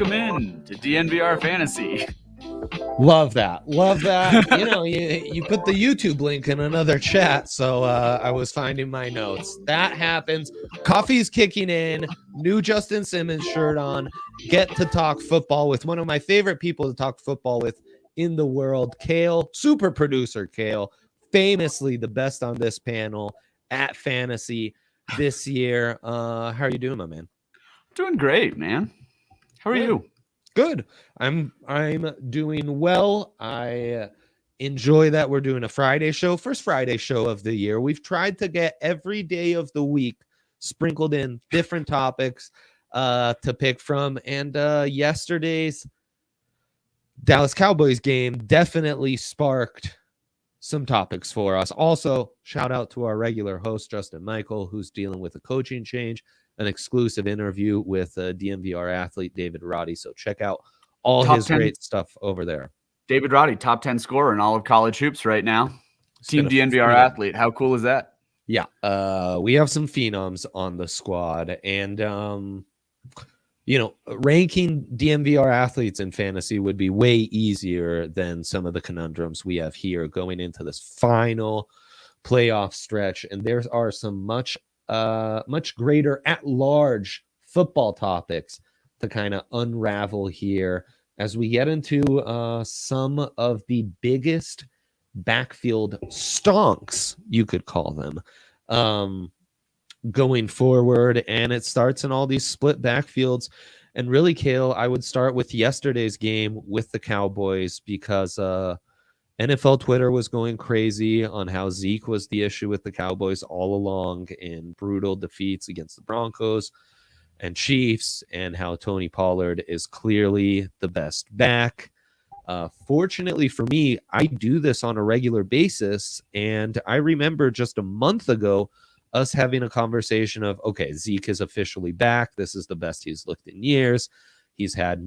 Welcome in to DNVR Fantasy. Love that. You put the YouTube link in another chat, so I was finding my notes. That happens. Coffee's kicking in. New Justin Simmons shirt on. Get to talk football with one of my favorite people to talk football with in the world, Kale, super producer Kale, famously the best on this panel at Fantasy this year. How are you doing, my man? Doing great, man. How are you? Good. I'm doing well. I enjoy that we're doing a Friday show, first Friday show of the year. We've tried to get every day of the week sprinkled in different topics to pick from. And yesterday's Dallas Cowboys game definitely sparked some topics for us. Also, shout out to our regular host, Justin Michael, who's dealing with a coaching change, an exclusive interview with a DNVR athlete, David Roddy. So check out all his great stuff over there. David Roddy, top 10 scorer in all of college hoops right now. Team DNVR athlete. How cool is that? Yeah. We have some phenoms on the squad. And, ranking DNVR athletes in fantasy would be way easier than some of the conundrums we have here going into this final playoff stretch. And there are some much greater at-large football topics to kind of unravel here as we get into some of the biggest backfield stonks, you could call them, going forward. And it starts in all these split backfields. And really, Kale, I would start with yesterday's game with the Cowboys because NFL Twitter was going crazy on how Zeke was the issue with the Cowboys all along in brutal defeats against the Broncos and Chiefs, and how Tony Pollard is clearly the best back. Fortunately for me, I do this on a regular basis, and I remember just a month ago us having a conversation of, okay, Zeke is officially back. This is the best he's looked in years. He's had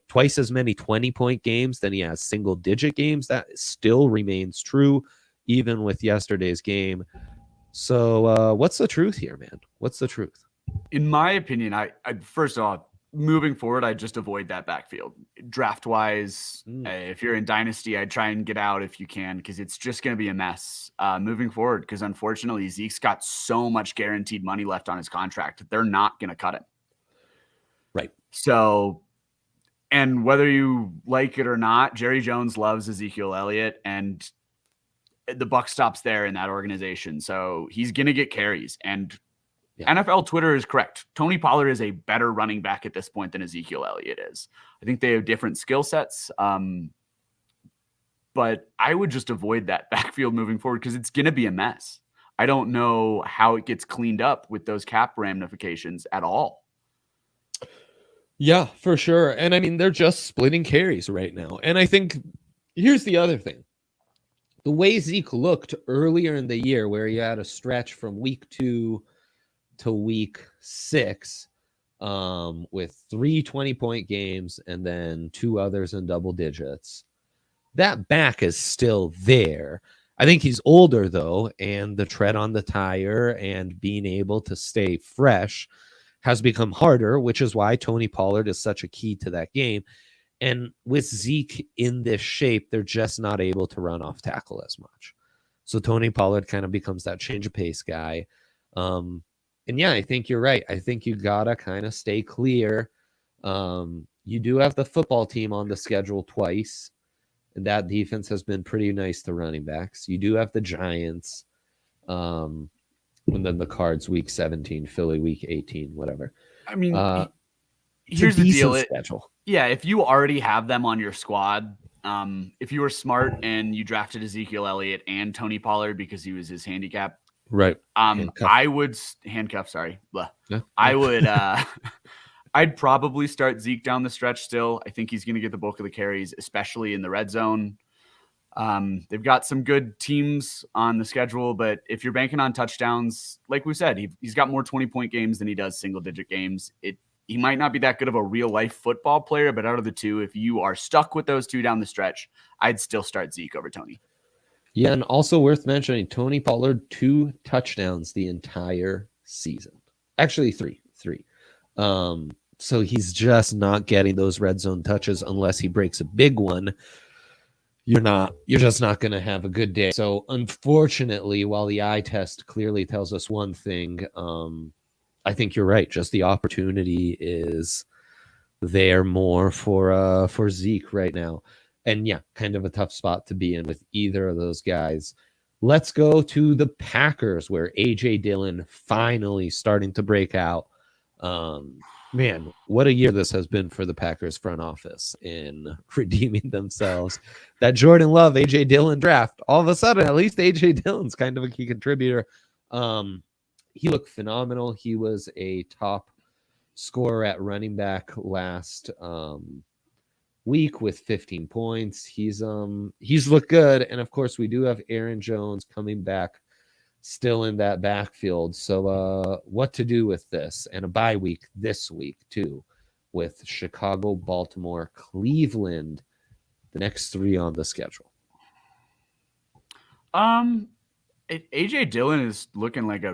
twice as many 20-point games than he has single-digit games. That still remains true, even with yesterday's game. So what's the truth here, man? What's the truth? In my opinion, I first off, moving forward, I just avoid that backfield. Draft-wise, if you're in Dynasty, I'd try and get out if you can, because it's just going to be a mess moving forward, because unfortunately, Zeke's got so much guaranteed money left on his contract that they're not going to cut him. Right. So, and whether you like it or not, Jerry Jones loves Ezekiel Elliott, and the buck stops there in that organization. So he's going to get carries. And NFL Twitter is correct. Tony Pollard is a better running back at this point than Ezekiel Elliott is. I think they have different skill sets. But I would just avoid that backfield moving forward because it's going to be a mess. I don't know how it gets cleaned up with those cap ramifications at all. Yeah, for sure. And I mean, they're just splitting carries right now. And I think here's the other thing. The way Zeke looked earlier in the year, where he had a stretch from week 2 to week 6 with 3 20-point games and then 2 others in double digits, that back is still there. I think he's older, though, and the tread on the tire and being able to stay fresh has become harder, which is why Tony Pollard is such a key to that game. And with Zeke in this shape, they're just not able to run off tackle as much. So Tony Pollard kind of becomes that change of pace guy. And yeah, I think you're right. I think you got to kind of stay clear. You do have the football team on the schedule twice, and that defense has been pretty nice to running backs. You do have the Giants. And then the Cards week 17, Philly week 18, whatever. I mean, here's the deal. Schedule. Yeah, if you already have them on your squad, if you were smart and you drafted Ezekiel Elliott and Tony Pollard because he was his handicap, right? I would handcuff. Sorry, yeah. I would. I'd probably start Zeke down the stretch. Still, I think he's going to get the bulk of the carries, especially in the red zone. They've got some good teams on the schedule, but if you're banking on touchdowns, like we said, he's got more 20-point games than he does single-digit games. He might not be that good of a real-life football player, but out of the two, if you are stuck with those two down the stretch, I'd still start Zeke over Tony. Yeah, and also worth mentioning, Tony Pollard, 2 touchdowns the entire season. Actually, three. So he's just not getting those red zone touches unless he breaks a big one. You're just not going to have a good day. So unfortunately, while the eye test clearly tells us one thing, I think you're right. Just the opportunity is there more for Zeke right now. And yeah, kind of a tough spot to be in with either of those guys. Let's go to the Packers, where AJ Dillon finally starting to break out. Man, what a year this has been for the Packers front office in redeeming themselves. That Jordan Love, AJ Dillon draft, all of a sudden, at least AJ Dillon's kind of a key contributor. He looked phenomenal. He was a top scorer at running back last week with 15 points. He's looked good. And of course, we do have Aaron Jones coming back still in that backfield. So what to do with this? And a bye week this week too, with Chicago, Baltimore, Cleveland, the next 3 on the schedule. AJ Dillon is looking like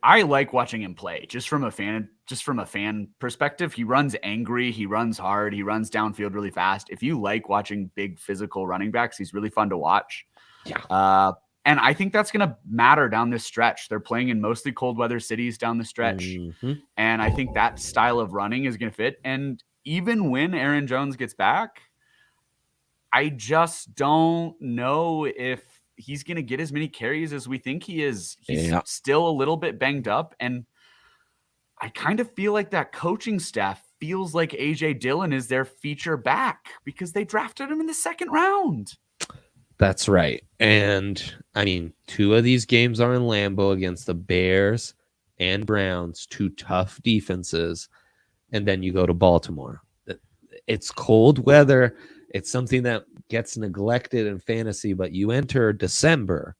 I like watching him play just from a fan perspective. He runs angry, he runs hard, he runs downfield really fast. If you like watching big physical running backs, he's really fun to watch. Yeah. And I think that's going to matter down this stretch. They're playing in mostly cold weather cities down the stretch. Mm-hmm. And I think that style of running is going to fit. And even when Aaron Jones gets back, I just don't know if he's going to get as many carries as we think he is. He's still a little bit banged up. And I kind of feel like that coaching staff feels like AJ Dillon is their feature back because they drafted him in the 2nd round. That's right. And I mean, 2 of these games are in Lambeau against the Bears and Browns, 2 tough defenses. And then you go to Baltimore. It's cold weather. It's something that gets neglected in fantasy, but you enter December,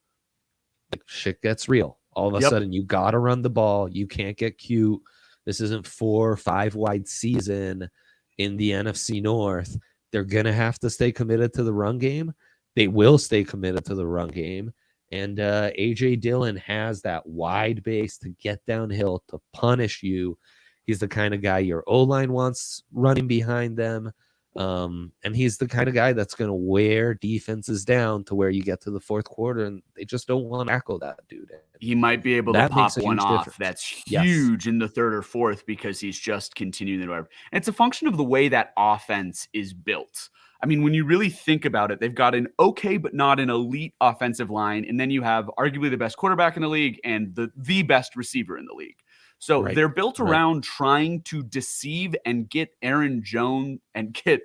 like shit gets real. All of a sudden, you got to run the ball. You can't get cute. This isn't 4 or 5 wide season in the NFC North. They're going to have to stay committed to the run game. They will stay committed to the run game. And AJ Dillon has that wide base to get downhill, to punish you. He's the kind of guy your O-line wants running behind them. And he's the kind of guy that's going to wear defenses down to where you get to the 4th quarter and they just don't want to tackle that dude. He might be able to pop one off that's huge in the 3rd or 4th because he's just continuing to. And it's a function of the way that offense is built. I mean, when you really think about it, they've got an okay but not an elite offensive line, and then you have arguably the best quarterback in the league and the best receiver in the league. So they're built around trying to deceive and get Aaron Jones and get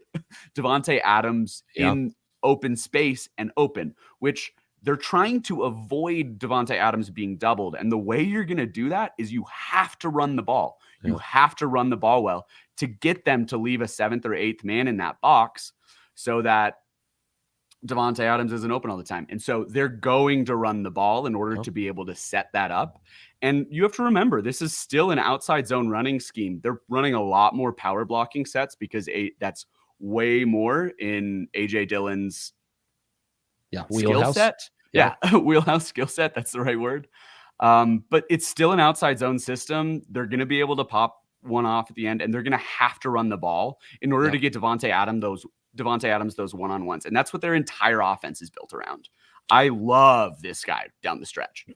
Davante Adams in open space and open, which they're trying to avoid Davante Adams being doubled. And the way you're going to do that is you have to run the ball. You have to run the ball well to get them to leave a 7th or 8th man in that box so that Davante Adams isn't open all the time. And so they're going to run the ball in order to be able to set that up. And you have to remember, this is still an outside zone running scheme. They're running a lot more power blocking sets because that's way more in AJ Dillon's skill set. Wheelhouse skill set. That's the right word. But it's still an outside zone system. They're going to be able to pop one off at the end, and they're going to have to run the ball in order to get Davante Adams those one-on-ones. And that's what their entire offense is built around. I love this guy down the stretch.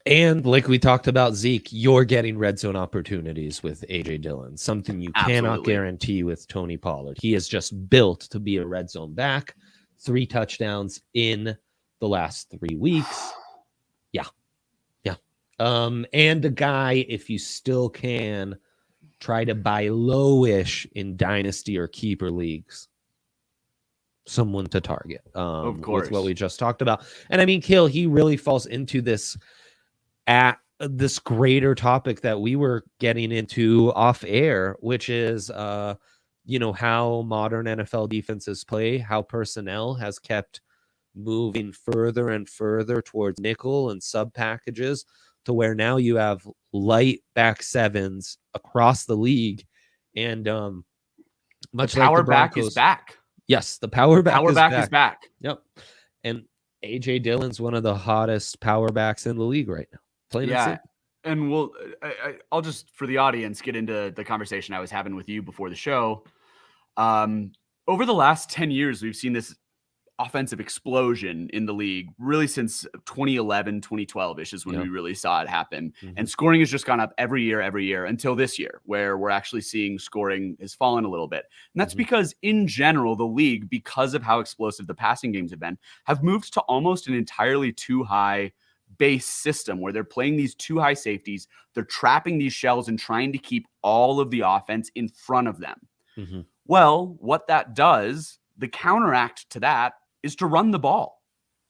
And like we talked about Zeke, you're getting red zone opportunities with AJ Dillon, something you cannot guarantee with Tony Pollard. He is just built to be a red zone back. 3 touchdowns in the last 3 weeks. Yeah. And a guy, if you still can, try to buy lowish in dynasty or keeper leagues. Someone to target. Of course. With what we just talked about. And I mean, Kill, he really falls into this greater topic that we were getting into off air, which is how modern NFL defenses play, how personnel has kept moving further and further towards nickel and sub packages to where now you have light back sevens across the league. And much like the Broncos, back is back. Yes, the power back is back. Yep. And AJ Dillon's one of the hottest power backs in the league right now. Plain and simple. And I'll just, for the audience, get into the conversation I was having with you before the show. Over the last 10 years, we've seen this offensive explosion in the league, really since 2011, 2012-ish is when we really saw it happen. And scoring has just gone up every year until this year, where we're actually seeing scoring has fallen a little bit. And that's because in general, the league, because of how explosive the passing games have moved to almost an entirely too high base system where they're playing these too high safeties. They're trapping these shells and trying to keep all of the offense in front of them. Well, what that does, the counteract to that, is to run the ball.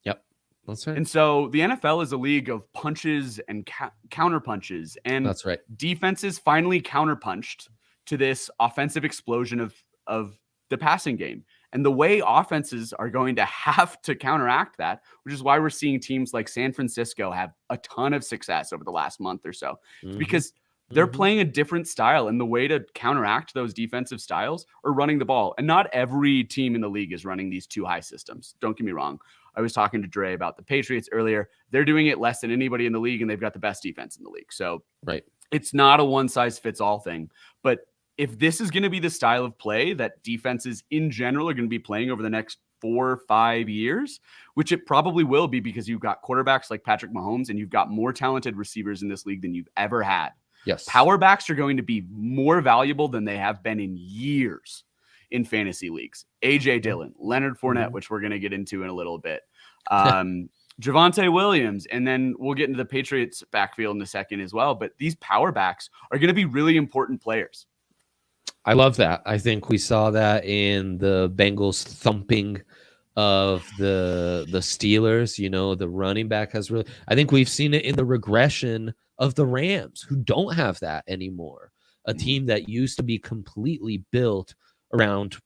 Yep, that's right. And so the NFL is a league of punches and counter punches, and that's right. Defenses finally counterpunched to this offensive explosion of the passing game. And the way offenses are going to have to counteract that, which is why we're seeing teams like San Francisco have a ton of success over the last month or so, because they're playing a different style, and the way to counteract those defensive styles are running the ball. And not every team in the league is running these too high systems. Don't get me wrong. I was talking to Dre about the Patriots earlier. They're doing it less than anybody in the league, and they've got the best defense in the league. So it's not a one-size-fits-all thing. But if this is going to be the style of play that defenses in general are going to be playing over the next 4 or 5 years, which it probably will be because you've got quarterbacks like Patrick Mahomes and you've got more talented receivers in this league than you've ever had. Yes. Power backs are going to be more valuable than they have been in years in fantasy leagues. AJ Dillion, Leonard Fournette, which we're going to get into in a little bit. Javonte Williams, and then we'll get into the Patriots backfield in a second as well. But these power backs are going to be really important players. I love that. I think we saw that in the Bengals thumping of the Steelers. You know, the running back has really, I think we've seen it in the regression of the Rams, who don't have that anymore. A team that used to be completely built around,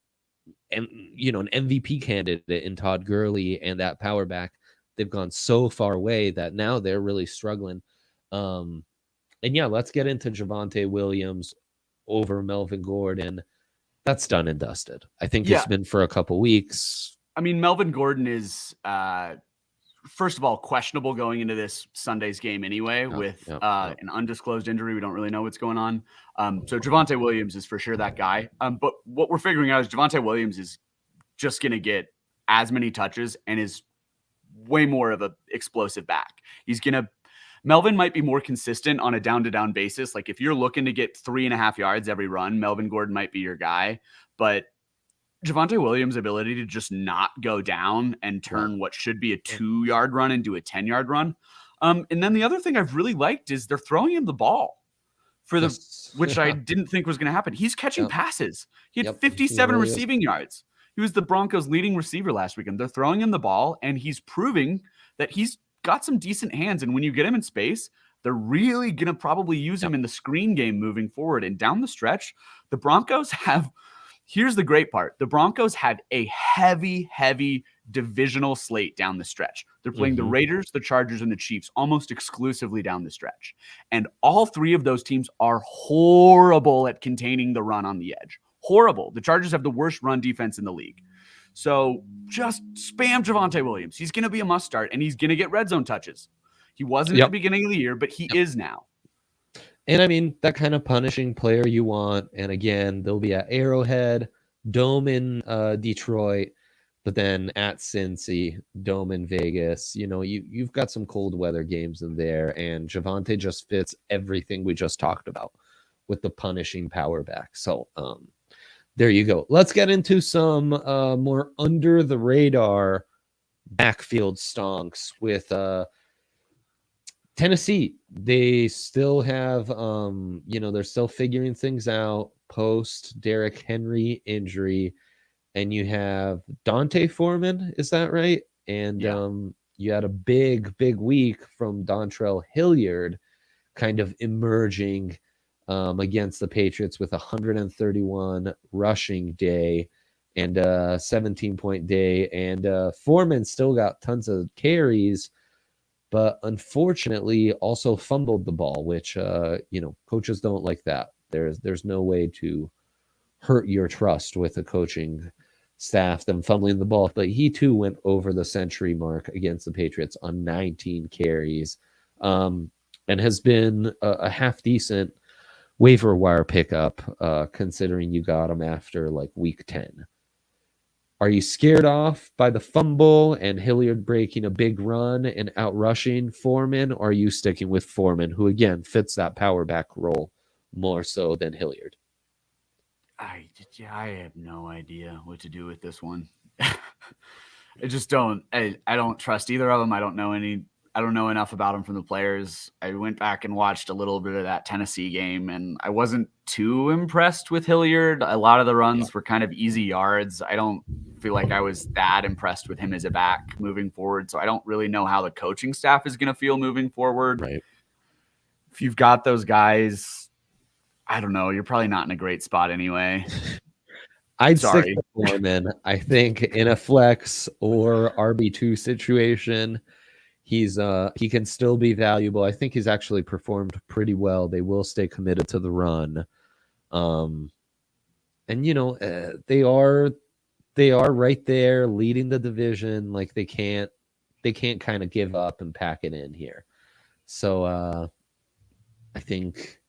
and you know, an MVP candidate in Todd Gurley and that power back. They've gone so far away that now they're really struggling. And yeah, let's get into Javonte Williams over Melvin Gordon. That's done and dusted. I think it's been for a couple weeks. I mean, Melvin Gordon is first of all questionable going into this Sunday's game anyway, with an undisclosed injury. We don't really know what's going on. So Javonte Williams is for sure that guy. But what we're figuring out is Javonte Williams is just going to get as many touches and is way more of a explosive back. Melvin might be more consistent on a down-to-down basis. Like if you're looking to get 3.5 yards every run, Melvin Gordon might be your guy. But Javonte Williams' ability to just not go down and turn what should be a 2-yard run into a 10-yard run. And then the other thing I've really liked is they're throwing him the ball which I didn't think was going to happen. He's catching passes. He had 57 receiving yards. He was the Broncos' leading receiver last weekend. They're throwing him the ball, and he's proving that he's got some decent hands. And when you get him in space, they're really going to probably use him in the screen game moving forward. And down the stretch, the Broncos have – here's the great part. The Broncos have a heavy divisional slate down the stretch. They're playing the Raiders, the Chargers, and the Chiefs almost exclusively down the stretch. And all three of those teams are horrible at containing the run on the edge. Horrible. The Chargers have the worst run defense in the league. So just spam Javonte Williams. He's going to be a must start, and he's going to get red zone touches. He wasn't at the beginning of the year, but he is now. And I mean, that kind of punishing player you want. And again, they'll be at Arrowhead, Dome in Detroit, but then at Cincy, Dome in Vegas. You know, you've got some cold weather games in there, and Javonte just fits everything we just talked about with the punishing power back. So there you go. Let's get into some more under the radar backfield stonks with Tennessee. They still have, they're still figuring things out post Derrick Henry injury. And you have Dante Foreman, is that right? And you had a big week from Dontrell Hilliard kind of emerging against the Patriots with 131 rushing day and a 17-point day. And Foreman still got tons of carries, but unfortunately also fumbled the ball, which, coaches don't like that. There's no way to hurt your trust with a coaching staff, them fumbling the ball. But he too went over the century mark against the Patriots on 19 carries. and has been a half decent waiver wire pickup, considering you got him after like week 10. Are you scared off by the fumble and Hilliard breaking a big run and outrushing Foreman? Or are you sticking with Foreman, who again fits that power back role more so than Hilliard? I have no idea what to do with this one. I just don't. I don't trust either of them. I don't know enough about them from the players. I went back and watched a little bit of that Tennessee game, and I wasn't too impressed with Hilliard. A lot of the runs were kind of easy yards. I don't feel like I was that impressed with him as a back moving forward. So I don't really know how the coaching staff is going to feel moving forward. Right. If you've got those guys, I don't know. You're probably not in a great spot anyway. I'd stick with Foreman. I think in a flex or RB2 situation, he can still be valuable. I think he's actually performed pretty well. They will stay committed to the run. And they are right there leading the division. Like they can't kind of give up and pack it in here. So I think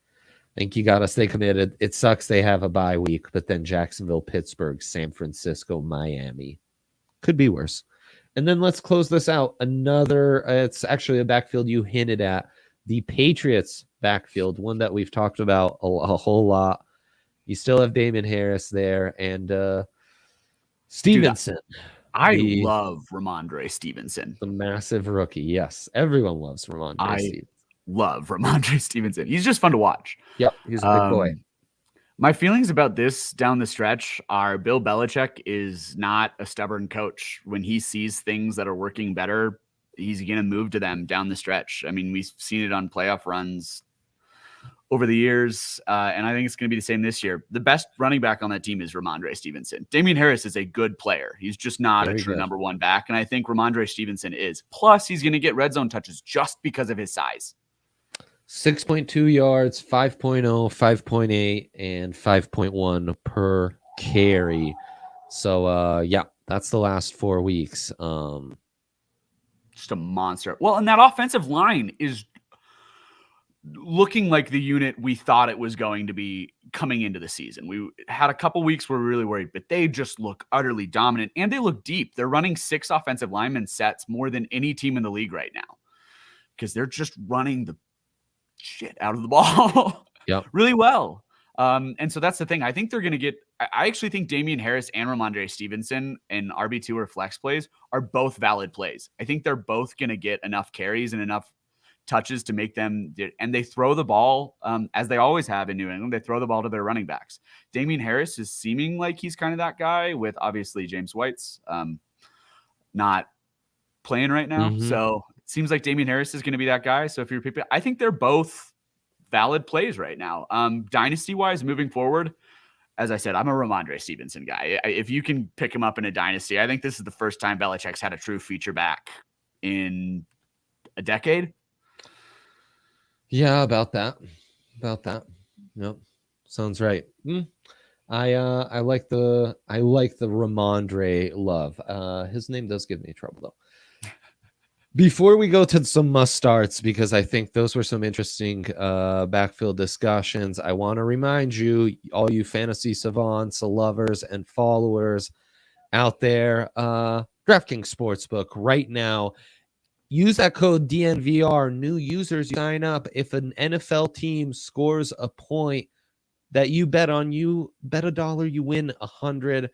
you got to stay committed. It sucks they have a bye week, but then Jacksonville, Pittsburgh, San Francisco, Miami. Could be worse. And then let's close this out. It's actually a backfield you hinted at. The Patriots backfield, one that we've talked about a whole lot. You still have Damon Harris there and Stevenson. I love Ramondre Stevenson. The massive rookie. Yes, everyone loves Ramondre Stevenson. Love Ramondre Stevenson. He's just fun to watch. Yep, he's a big boy. My feelings about this down the stretch are Bill Belichick is not a stubborn coach. When he sees things that are working better, he's going to move to them down the stretch. I mean, we've seen it on playoff runs over the years, and I think it's going to be the same this year. The best running back on that team is Ramondre Stevenson. Damian Harris is a good player. He's just not a true number one back, and I think Ramondre Stevenson is. Plus, he's going to get red zone touches just because of his size. 6.2 yards, 5.0, 5.8, and 5.1 per carry. So, that's the last 4 weeks. Just a monster. Well, and that offensive line is looking like the unit we thought it was going to be coming into the season. We had a couple weeks where we were really worried, but they just look utterly dominant, and they look deep. They're running 6 offensive lineman sets more than any team in the league right now because they're just running the shit out of the ball really well. And so that's the thing. I think they're going to get, I actually think Damian Harris and Ramondre Stevenson in RB2 or flex plays are both valid plays. I think they're both going to get enough carries and enough touches to make them, and they throw the ball as they always have in New England. They throw the ball to their running backs. Damian Harris is seeming like he's kind of that guy with obviously James White's not playing right now. Mm-hmm. So it seems like Damian Harris is going to be that guy. So if you're people, I think they're both valid plays right now. Dynasty wise, moving forward, as I said, I'm a Ramondre Stevenson guy. If you can pick him up in a dynasty, I think this is the first time Belichick's had a true feature back in a decade. Yeah, about that. Nope. Sounds right. I like the Ramondre love. His name does give me trouble though. Before we go to some must starts, because I think those were some interesting backfield discussions, I want to remind you, all you fantasy savants, lovers, and followers out there, DraftKings Sportsbook right now. Use that code DNVR. New users sign up. If an NFL team scores a point that you bet on, you bet $1, you win 100.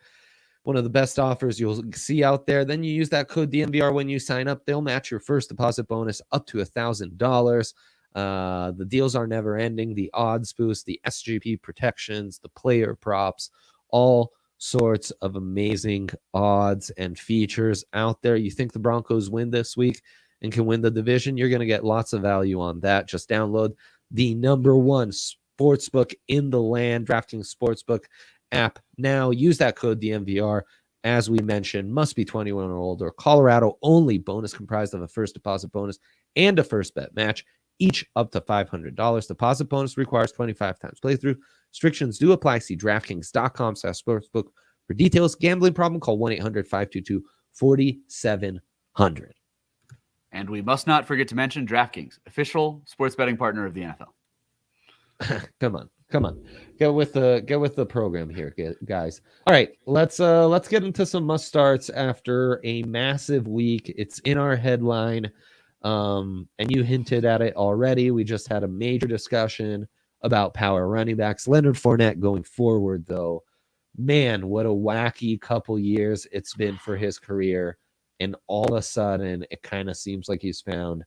One of the best offers you'll see out there. Then you use that code DNVR when you sign up. They'll match your first deposit bonus up to $1,000. The deals are never ending. The odds boost, the SGP protections, the player props, all sorts of amazing odds and features out there. You think the Broncos win this week and can win the division? You're going to get lots of value on that. Just download the #1 sportsbook in the land, DraftKings Sportsbook app now. Use that code DNVR. As we mentioned, must be 21 or older. Colorado only. Bonus comprised of a first deposit bonus and a first bet match, each up to $500. Deposit bonus requires 25 times playthrough. Restrictions do apply. See DraftKings.com/sportsbook for details. Gambling problem? Call 1-800-522-4700. And we must not forget to mention DraftKings, official sports betting partner of the NFL. Come on. Get with the program here, guys. All right, let's get into some must starts after a massive week. It's in our headline. And you hinted at it already. We just had a major discussion about power running backs. Leonard Fournette going forward, though, man, what a wacky couple years it's been for his career. And all of a sudden, it kind of seems like he's found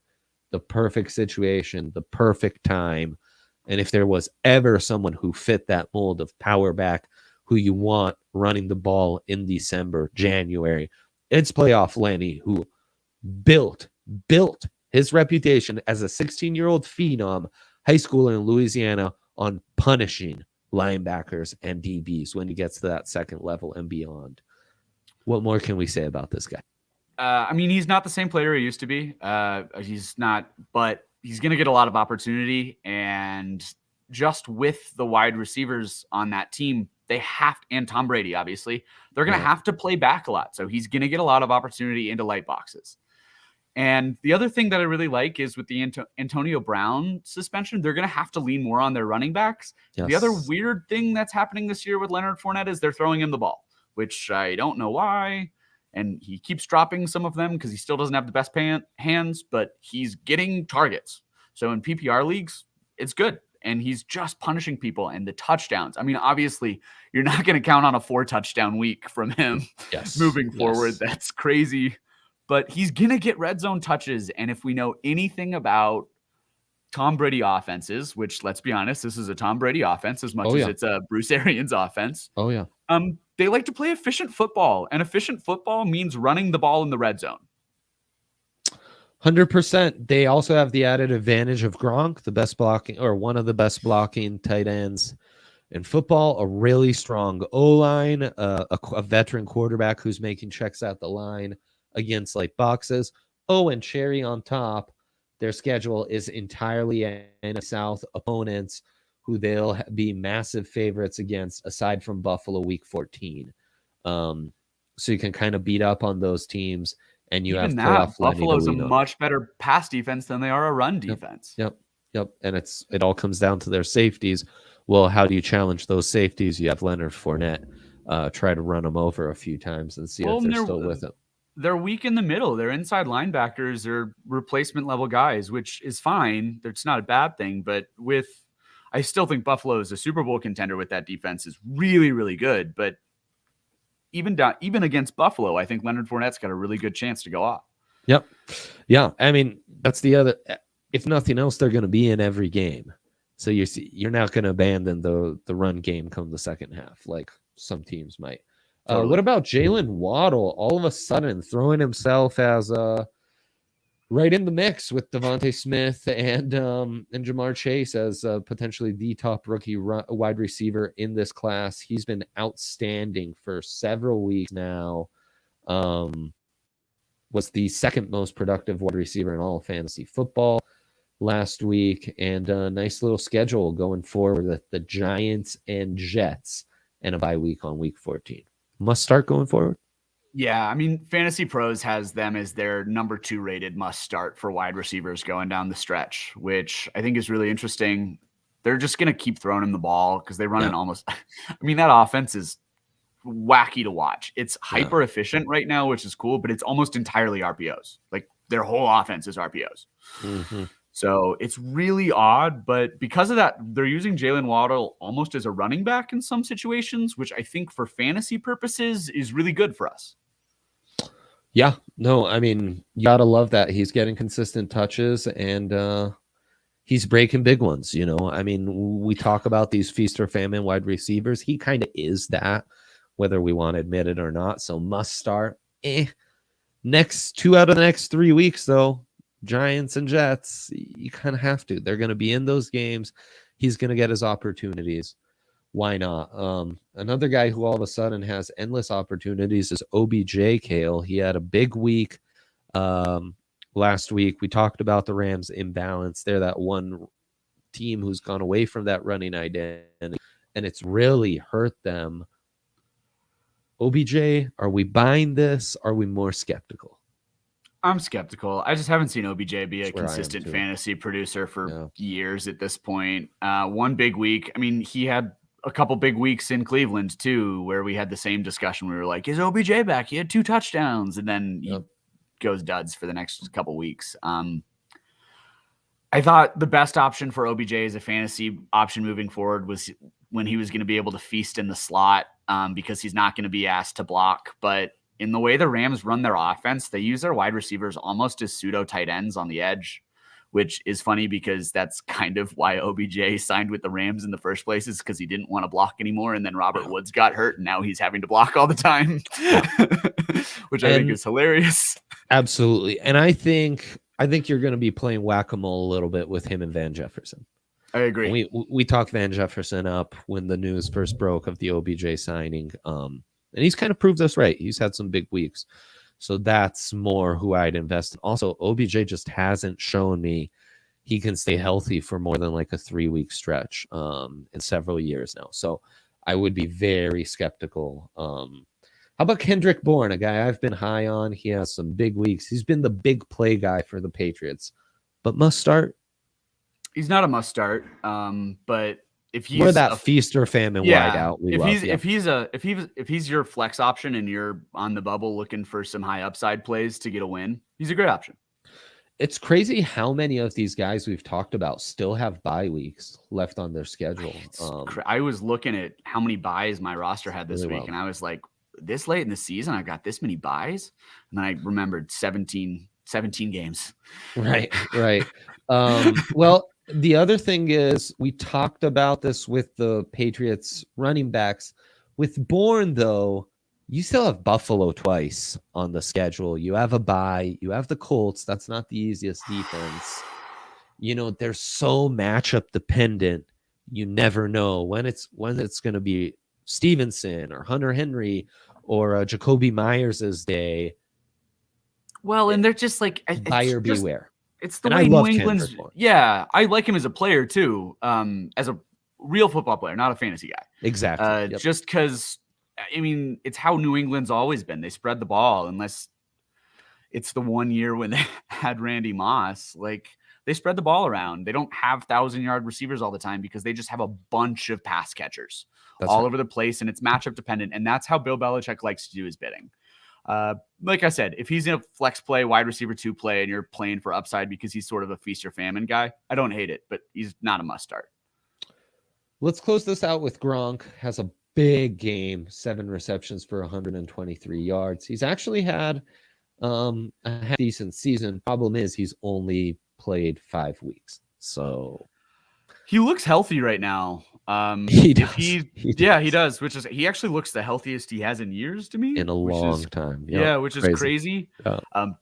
the perfect situation, the perfect time. And if there was ever someone who fit that mold of power back who you want running the ball in December, January, it's playoff Lenny, who built his reputation as a 16-year-old phenom high schooler in Louisiana on punishing linebackers and DBs when he gets to that second level and beyond. What more can we say about this guy? I mean, he's not the same player he used to be. He's not, but he's going to get a lot of opportunity. And just with the wide receivers on that team, they have, and Tom Brady, obviously, they're going to have to play back a lot. So he's going to get a lot of opportunity into light boxes. And the other thing that I really like is with the Antonio Brown suspension, they're going to have to lean more on their running backs. Yes. The other weird thing that's happening this year with Leonard Fournette is they're throwing him the ball, which I don't know why. And he keeps dropping some of them because he still doesn't have the best hands, but he's getting targets. So in PPR leagues, it's good. And he's just punishing people, and the touchdowns. I mean, obviously, you're not going to count on a 4-touchdown week from him moving forward. That's crazy. But he's going to get red zone touches. And if we know anything about Tom Brady offenses, which, let's be honest, this is a Tom Brady offense as much as it's a Bruce Arians offense. Oh, yeah. They like to play efficient football, and efficient football means running the ball in the red zone. 100%. They also have the added advantage of Gronk, the best blocking, or one of the best blocking tight ends in football, a really strong O-line, a veteran quarterback who's making checks at the line against light boxes. Oh, and cherry on top, their schedule is entirely NFC South opponents who they'll be massive favorites against, aside from Buffalo week 14. So you can kind of beat up on those teams, and you even have playoff Buffalo's a much better pass defense than they are a run defense. Yep. And it all comes down to their safeties. Well, how do you challenge those safeties? You have Leonard Fournette try to run them over a few times and see if they're still with him. They're weak in the middle. Their inside linebackers are replacement level guys, which is fine. It's not a bad thing. But I still think Buffalo is a Super Bowl contender with that defense is really, really good. But even against Buffalo, I think Leonard Fournette's got a really good chance to go off. Yep. Yeah. I mean, that's the other. If nothing else, they're going to be in every game. So you're not going to abandon the run game come the second half, like some teams might. Totally. What about Jaylen Waddle? All of a sudden throwing himself as right in the mix with Devontae Smith and Jamar Chase as potentially the top rookie wide receiver in this class. He's been outstanding for several weeks now. Was the second most productive wide receiver in all of fantasy football last week, and a nice little schedule going forward with the Giants and Jets and a bye week on week 14. Must start going forward. Yeah, I mean, Fantasy Pros has them as their number 2 rated must start for wide receivers going down the stretch, which I think is really interesting. They're just going to keep throwing him the ball because they run an almost – I mean, that offense is wacky to watch. It's hyper efficient right now, which is cool, but it's almost entirely RPOs. Like their whole offense is RPOs. Mm-hmm. So it's really odd, but because of that, they're using Jaylen Waddle almost as a running back in some situations, which I think for fantasy purposes is really good for us. Yeah, no, I mean, you got to love that. He's getting consistent touches and he's breaking big ones, you know. I mean, we talk about these feast or famine wide receivers. He kind of is that, whether we want to admit it or not. So must start. Next 2 out of the next 3 weeks, though. Giants and Jets, you kind of have to. They're going to be in those games. He's going to get his opportunities. Why not? Another guy who all of a sudden has endless opportunities is OBJ Kale. He had a big week last week. We talked about the Rams' imbalance. They're that one team who's gone away from that running identity, and it's really hurt them. OBJ, are we buying this? Are we more skeptical? I'm skeptical. I just haven't seen OBJ be a consistent fantasy producer for years at this point. One big week. I mean, he had a couple big weeks in Cleveland too, where we had the same discussion. We were like, is OBJ back? He had 2 touchdowns, and then he goes duds for the next couple weeks. I thought the best option for OBJ as a fantasy option moving forward was when he was going to be able to feast in the slot, because he's not going to be asked to block. But in the way the Rams run their offense, they use their wide receivers almost as pseudo tight ends on the edge, which is funny because that's kind of why OBJ signed with the Rams in the first place, is because he didn't want to block anymore. And then Robert Woods got hurt, and now he's having to block all the time, which I think is hilarious. Absolutely. And I think you're going to be playing whack-a-mole a little bit with him and Van Jefferson. I agree. We talked Van Jefferson up when the news first broke of the OBJ signing. And he's kind of proved us right. He's had some big weeks. So that's more who I'd invest in. Also, OBJ just hasn't shown me he can stay healthy for more than like a 3-week stretch in several years now. So I would be very skeptical. How about Kendrick Bourne, a guy I've been high on? He has some big weeks. He's been the big play guy for the Patriots, but must start. He's not a must start, but if he's we're that feast or famine wide out, if he's your flex option and you're on the bubble looking for some high upside plays to get a win, he's a great option. It's crazy how many of these guys we've talked about still have bye weeks left on their schedule. I was looking at how many buys my roster had this week, and I was like, this late in the season, I got this many buys, and then I remembered 17 games. Right. Well, the other thing is we talked about this with the Patriots running backs. With Bourne, though, you still have Buffalo twice on the schedule. You have a bye. You have the Colts. That's not the easiest defense. They're so matchup dependent. You never know when it's going to be Stevenson or Hunter Henry or Jacoby Myers' day. Well, and they're just like buyer beware. It's the way New England's. Yeah, I like him as a player too, as a real football player, not a fantasy guy. Exactly. Just because, I mean, it's how New England's always been. They spread the ball, unless it's the one year when they had Randy Moss. Like, they spread the ball around. They don't have 1,000-yard receivers all the time because they just have a bunch of pass catchers over the place, and it's matchup dependent. And that's how Bill Belichick likes to do his bidding. Like I said, if he's in a flex play, wide receiver 2 play, and you're playing for upside because he's sort of a feast or famine guy, I don't hate it, but he's not a must start. Let's close this out with Gronk. Has a big game, 7 receptions for 123 yards. He's actually had a decent season. Problem is he's only played 5 weeks. So he looks healthy right now. He does. He does, which is, he actually looks the healthiest he has in years to me. In a long time. Yep. Yeah, which is crazy.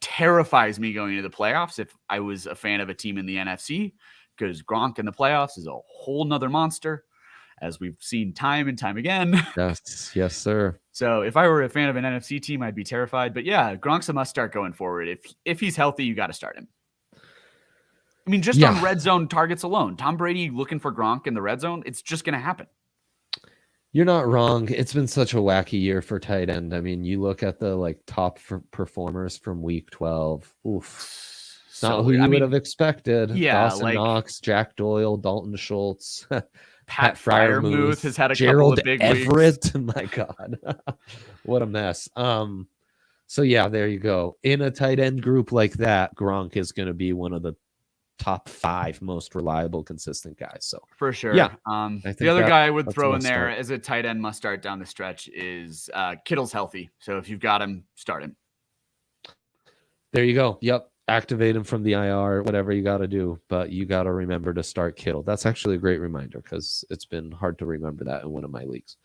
Terrifies me going into the playoffs if I was a fan of a team in the NFC, because Gronk in the playoffs is a whole nother monster, as we've seen time and time again. Yes, sir. So if I were a fan of an NFC team, I'd be terrified. But yeah, Gronk's a must start going forward. If he's healthy, you got to start him. I mean, just on red zone targets alone, Tom Brady looking for Gronk in the red zone, it's just going to happen. You're not wrong. It's been such a wacky year for tight end. I mean, you look at the top performers from week 12. Oof. It's not who you would have expected. Yeah, Dawson Knox, Jack Doyle, Dalton Schultz, Pat Freiermuth has had a Gerald couple of big Everett. weeks. My God, what a mess. So yeah, there you go. In a tight end group like that, Gronk is going to be one of the top 5 most reliable, consistent guys. So for sure. Yeah. The other guy I would throw in there as a tight end must start down the stretch is Kittle's healthy. So if you've got him, start him. There you go. Yep. Activate him from the IR, whatever you got to do, but you got to remember to start Kittle. That's actually a great reminder because it's been hard to remember that in one of my leagues.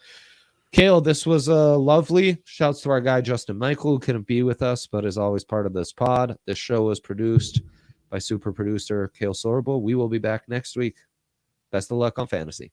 Kale, this was lovely. Shouts to our guy, Justin Michael, who couldn't be with us, but is always part of this pod. This show was produced by super producer Kalle Sorbo. We will be back next week. Best of luck on fantasy.